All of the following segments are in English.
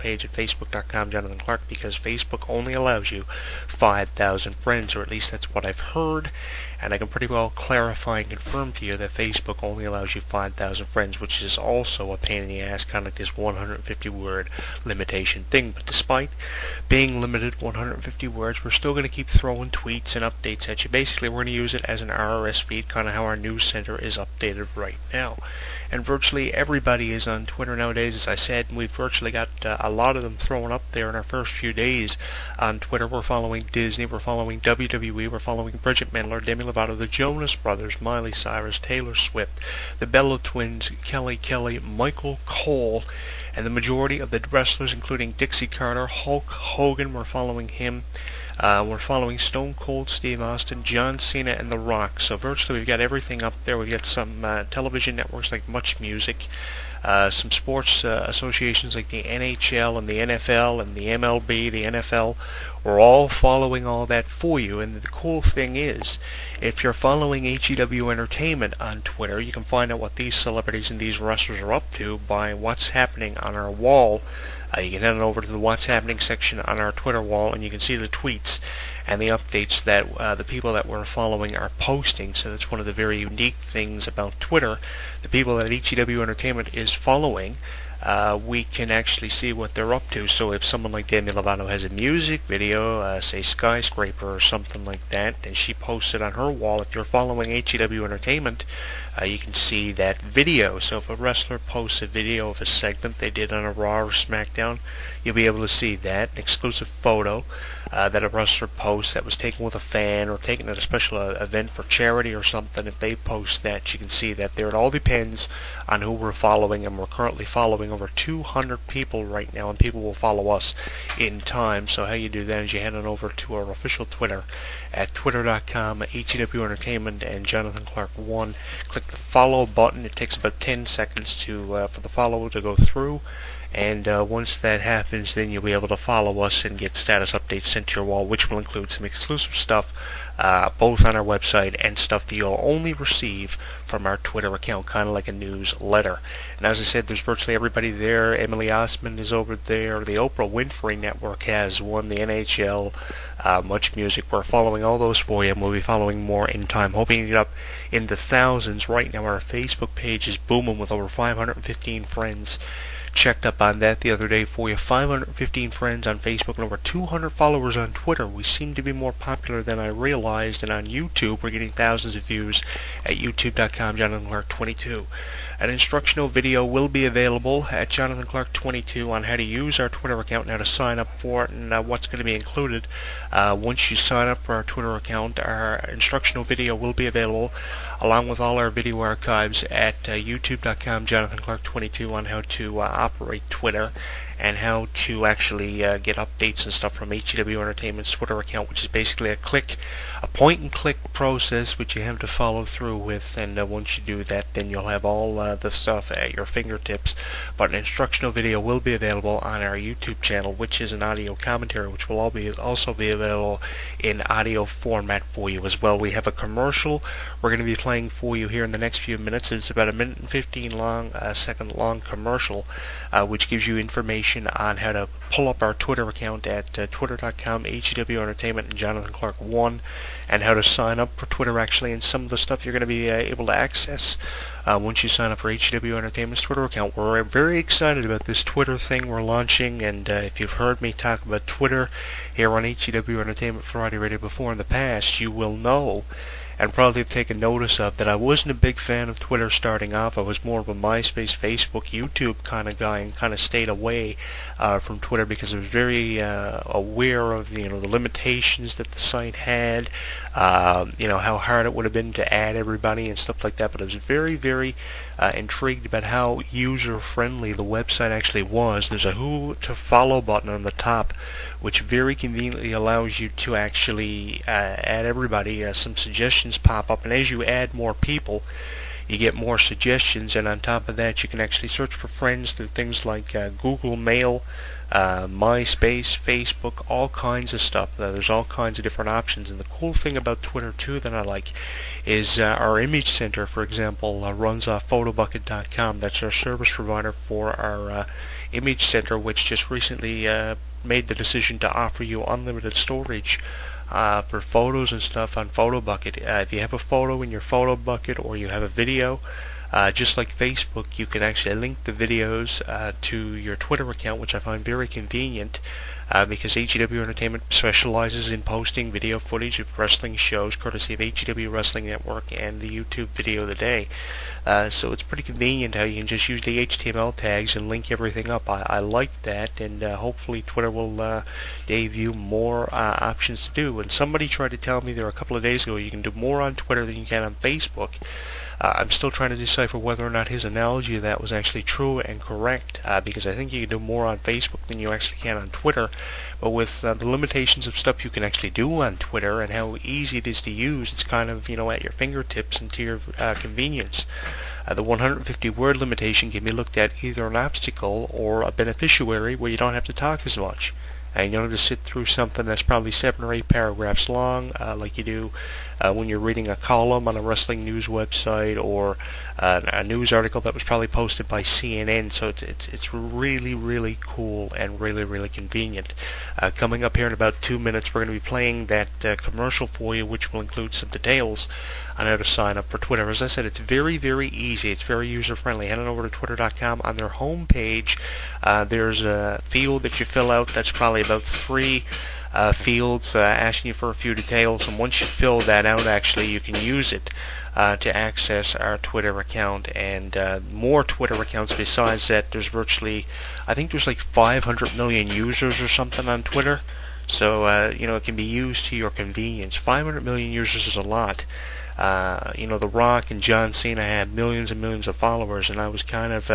page at facebook.com Jonathan Clarke, because Facebook only allows you 5,000 friends, or at least that's what I've heard. And I can pretty well clarify and confirm to you that Facebook only allows you 5,000 friends, which is also a pain in the ass, kind of like this 150-word limitation thing. But despite being limited 150 words, we're still going to keep throwing tweets and updates at you. Basically, we're going to use it as an RSS feed, kind of how our news center is updated right now. And virtually everybody is on Twitter nowadays, as I said, and we've virtually got a lot of them thrown up there in our first few days on Twitter. We're following Disney, we're following WWE, we're following Bridget Mendler, Demi Lovato, the Jonas Brothers, Miley Cyrus, Taylor Swift, the Bella Twins, Kelly, Michael Cole, and the majority of the wrestlers, including Dixie Carter, Hulk Hogan. We're following him. We're following Stone Cold Steve Austin, John Cena, and The Rock. So virtually we've got everything up there. We've got some television networks like Much Music, some sports associations like the NHL and the NFL and the MLB, the NFL. We're all following all that for you. And the cool thing is, if you're following HEW Entertainment on Twitter, you can find out what these celebrities and these wrestlers are up to by what's happening on our wall. You can head on over to the What's Happening section on our Twitter wall, and you can see the tweets and the updates that the people that we're following are posting. So that's one of the very unique things about Twitter. The people that HEW Entertainment is following, we can actually see what they're up to. So if someone like Demi Lovato has a music video, say Skyscraper or something like that, and she posts it on her wall, if you're following HEW Entertainment, you can see that video. So if a wrestler posts a video of a segment they did on a Raw or SmackDown, you'll be able to see that, an exclusive photo that a wrestler posts that was taken with a fan or taken at a special event for charity or something. If they post that, you can see that there. It all depends on who we're following, and we're currently following over 200 people right now, and people will follow us in time. So how you do that is you head on over to our official Twitter at twitter.com HEW Entertainment and Jonathan Clarke 1. Click the follow button. It takes about 10 seconds to for the follow to go through. And once that happens, then you'll be able to follow us and get status updates sent to your wall, which will include some exclusive stuff both on our website and stuff that you'll only receive from our Twitter account, kind of like a newsletter. And as I said, there's virtually everybody there. Emily Osmond is over there. The Oprah Winfrey Network has one. The NHL, Much Music. We're following all those for you, and we'll be following more in time, hoping to get up in the thousands. Right now, our Facebook page is booming with over 515 friends. Checked up on that the other day for you. 515 friends on Facebook and over 200 followers on Twitter. We seem to be more popular than I realized, and on YouTube we're getting thousands of views at youtube.com Jonathan Clarke 22. An instructional video will be available at Jonathan Clarke 22 on how to use our Twitter account and how to sign up for it, and what's going to be included. Once you sign up for our Twitter account, our instructional video will be available along with all our video archives at youtube.com Jonathan Clarke 22 on how to operate Twitter and how to actually get updates and stuff from HEW Entertainment's Twitter account, which is basically a point-and-click process which you have to follow through with, and once you do that, then you'll have all the stuff at your fingertips. But an instructional video will be available on our YouTube channel, which is an audio commentary, which will also be available in audio format for you as well. We have a commercial we're going to be playing for you here in the next few minutes. It's about a minute and 15 second long commercial, which gives you information on how to pull up our Twitter account at twitter.com HEW Entertainment and Jonathan Clarke 1, and how to sign up for Twitter actually, and some of the stuff you're going to be able to access once you sign up for HEW Entertainment's Twitter account. We're very excited about this Twitter thing we're launching, and if you've heard me talk about Twitter here on HEW Entertainment Variety Radio before in the past, you will know and probably have taken notice of that I wasn't a big fan of Twitter starting off. I was more of a MySpace, Facebook, YouTube kind of guy, and kind of stayed away from Twitter because I was very aware of the limitations that the site had, how hard it would have been to add everybody and stuff like that. But I was very, very intrigued about how user-friendly the website actually was. There's a who to follow button on the top, which very conveniently allows you to actually add everybody. Some suggestions pop up, and as you add more people, you get more suggestions, and on top of that, you can actually search for friends through things like Google Mail, MySpace, Facebook, all kinds of stuff. There's all kinds of different options, and the cool thing about Twitter too that I like is our image center, for example, runs off photobucket.com. That's our service provider for our Image Center, which just recently made the decision to offer you unlimited storage for photos and stuff on PhotoBucket. If you have a photo in your PhotoBucket or you have a video, just like Facebook, you can actually link the videos to your Twitter account, which I find very convenient because HEW Entertainment specializes in posting video footage of wrestling shows courtesy of HEW Wrestling Network and the YouTube Video of the Day. So it's pretty convenient how you can just use the HTML tags and link everything up. I like that, and hopefully Twitter will give you more options to do. And somebody tried to tell me there a couple of days ago you can do more on Twitter than you can on Facebook. I'm still trying to decipher whether or not his analogy of that was actually true and correct, because I think you can do more on Facebook than you actually can on Twitter. But with the limitations of stuff you can actually do on Twitter and how easy it is to use, it's kind of, at your fingertips and to your convenience. The 150-word limitation can be looked at either an obstacle or a beneficiary where you don't have to talk as much. And you don't have to sit through something that's probably 7 or 8 paragraphs long, like you do when you're reading a column on a wrestling news website or a news article that was probably posted by CNN. So it's really, really cool and really, really convenient. Coming up here in about 2 minutes, we're going to be playing that commercial for you, which will include some details on how to sign up for Twitter. As I said, it's very, very easy. It's very user-friendly. Head on over to twitter.com. On their home page, there's a field that you fill out that's probably about 3 fields asking you for a few details, and once you fill that out, actually you can use it to access our Twitter account and more Twitter accounts. Besides that, there's virtually, I think there's like 500 million users or something on Twitter, so it can be used to your convenience. 500 million users is a lot. The Rock and John Cena had millions and millions of followers, and I was kind of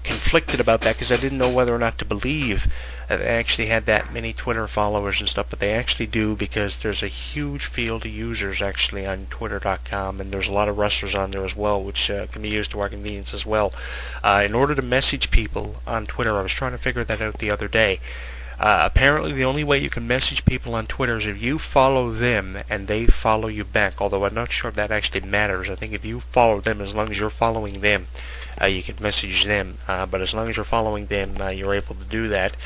conflicted about that because I didn't know whether or not to believe that they actually had that many Twitter followers and stuff, but they actually do, because there's a huge field of users actually on twitter.com, and there's a lot of wrestlers on there as well, which can be used to our convenience as well. In order to message people on Twitter, I was trying to figure that out the other day. Apparently the only way you can message people on Twitter is if you follow them and they follow you back, although I'm not sure if that actually matters. I think if you follow them, as long as you're following them, you can message them, but as long as you're following them, you're able to do that.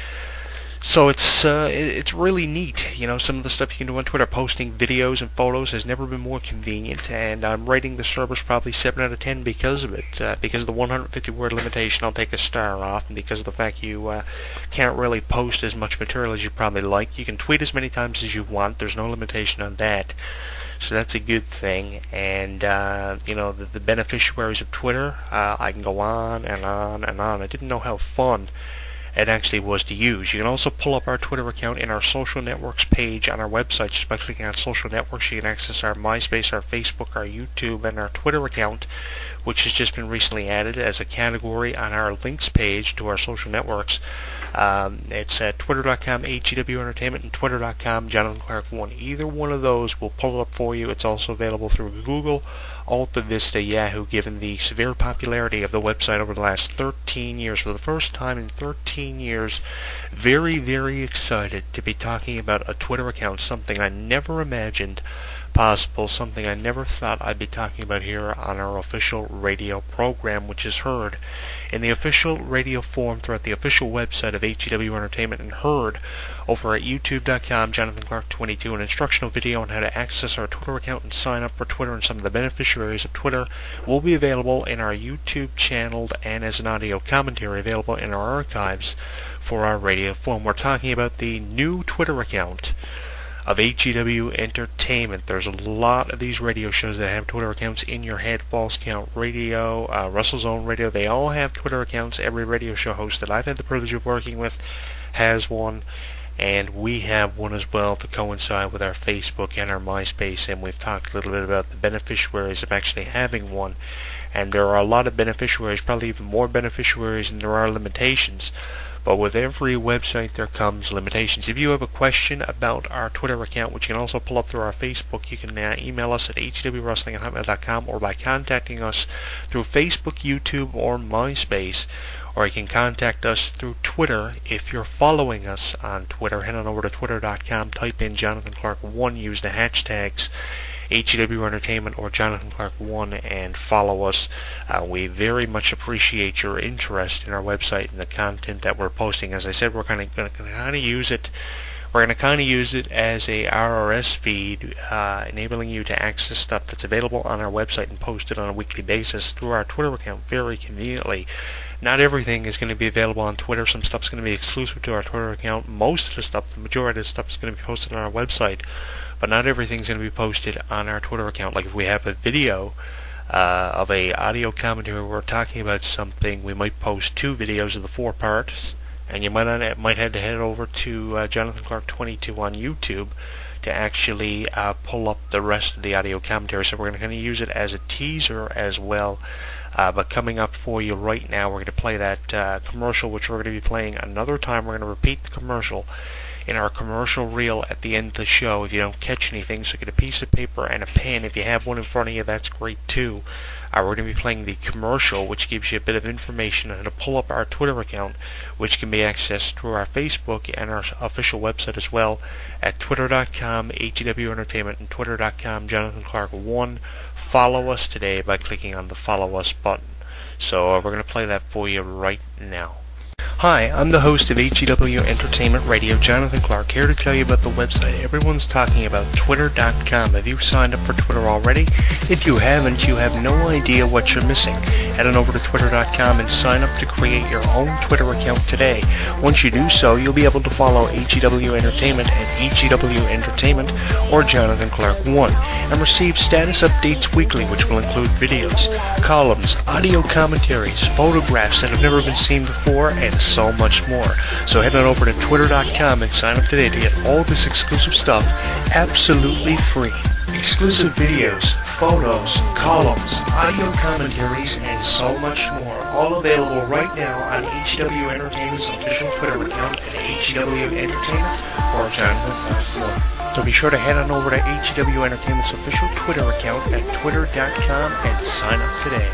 So it's really neat. Some of the stuff you can do on Twitter, posting videos and photos, has never been more convenient, and I'm rating the service probably 7 out of 10 because of it. Because of the 150-word limitation, I'll take a star off, and because of the fact you can't really post as much material as you probably like. You can tweet as many times as you want. There's no limitation on that. So that's a good thing. And the beneficiaries of Twitter, I can go on and on and on. I didn't know how fun it actually was to use. You can also pull up our Twitter account in our social networks page on our website. Just by clicking on social networks, you can access our MySpace, our Facebook, our YouTube, and our Twitter account, which has just been recently added as a category on our links page to our social networks. It's at twitter.com HEW Entertainment and twitter.com Jonathan Clarke 1. Either one of those will pull it up for you. It's also available through Google, Alta Vista, Yahoo, given the severe popularity of the website over the last 13 years. For the first time in 13 years, very, very excited to be talking about a Twitter account, something I never imagined possible, something I never thought I'd be talking about here on our official radio program, which is heard in the official radio form throughout the official website of HEW Entertainment, and heard over at youtube.com Jonathan Clarke 22. An instructional video on how to access our Twitter account and sign up for Twitter and some of the beneficiaries of Twitter will be available in our YouTube channel and as an audio commentary available in our archives for our radio form. We're talking about the new Twitter account of HEW Entertainment. There's a lot of these radio shows that have Twitter accounts. In Your Head, False Count Radio, WrestleZone Radio, they all have Twitter accounts. Every radio show host that I've had the privilege of working with has one, and we have one as well to coincide with our Facebook and our MySpace, and we've talked a little bit about the beneficiaries of actually having one. And there are a lot of beneficiaries, probably even more beneficiaries than there are limitations. But with every website there comes limitations. If you have a question about our Twitter account, which you can also pull up through our Facebook, you can email us at hwwrestling@hotmail.com, or by contacting us through Facebook, YouTube, or MySpace. Or you can contact us through Twitter. If you're following us on Twitter, head on over to twitter.com, type in Jonathan Clarke 1, use the hashtags HEW Entertainment or Jonathan Clarke 1 and follow us. We very much appreciate your interest in our website and the content that we're posting. As I said, we're going to kind of use it. We're going to kind of use it as a RRS feed, enabling you to access stuff that's available on our website and post it on a weekly basis through our Twitter account very conveniently. Not everything is going to be available on Twitter. Some stuff's going to be exclusive to our Twitter account. Most of the stuff, the majority of the stuff, is going to be posted on our website, but not everything's going to be posted on our Twitter account. Like if we have a video of a audio commentary where we're talking about something, we might post 2 videos of the 4 parts. And you might have to head over to Jonathan Clarke 22 on YouTube to actually pull up the rest of the audio commentary. So we're going to use it as a teaser as well. But coming up for you right now, we're going to play that commercial, which we're going to be playing another time. We're going to repeat the commercial in our commercial reel at the end of the show if you don't catch anything. So get a piece of paper and a pen. If you have one in front of you, that's great too. We're going to be playing the commercial, which gives you a bit of information on how to pull up our Twitter account, which can be accessed through our Facebook and our official website as well at twitter.com HEW Entertainment and twitter.com Jonathan Clarke 1. Follow us today by clicking on the Follow Us button. So we're going to play that for you right now. Hi, I'm the host of HEW Entertainment Radio, Jonathan Clarke, here to tell you about the website everyone's talking about, Twitter.com. Have you signed up for Twitter already? If you haven't, you have no idea what you're missing. Head on over to Twitter.com and sign up to create your own Twitter account today. Once you do so, you'll be able to follow HEW Entertainment at HEW Entertainment or Jonathan Clarke 1 and receive status updates weekly, which will include videos, columns, audio commentaries, photographs that have never been seen before, and so much more. So head on over to Twitter.com and sign up today to get all this exclusive stuff absolutely free. Exclusive videos, photos, columns, audio commentaries, and so much more. All available right now on HEW Entertainment's official Twitter account at HEW Entertainment or Jonathan Clarke 1. So be sure to head on over to HEW Entertainment's official Twitter account at twitter.com and sign up today.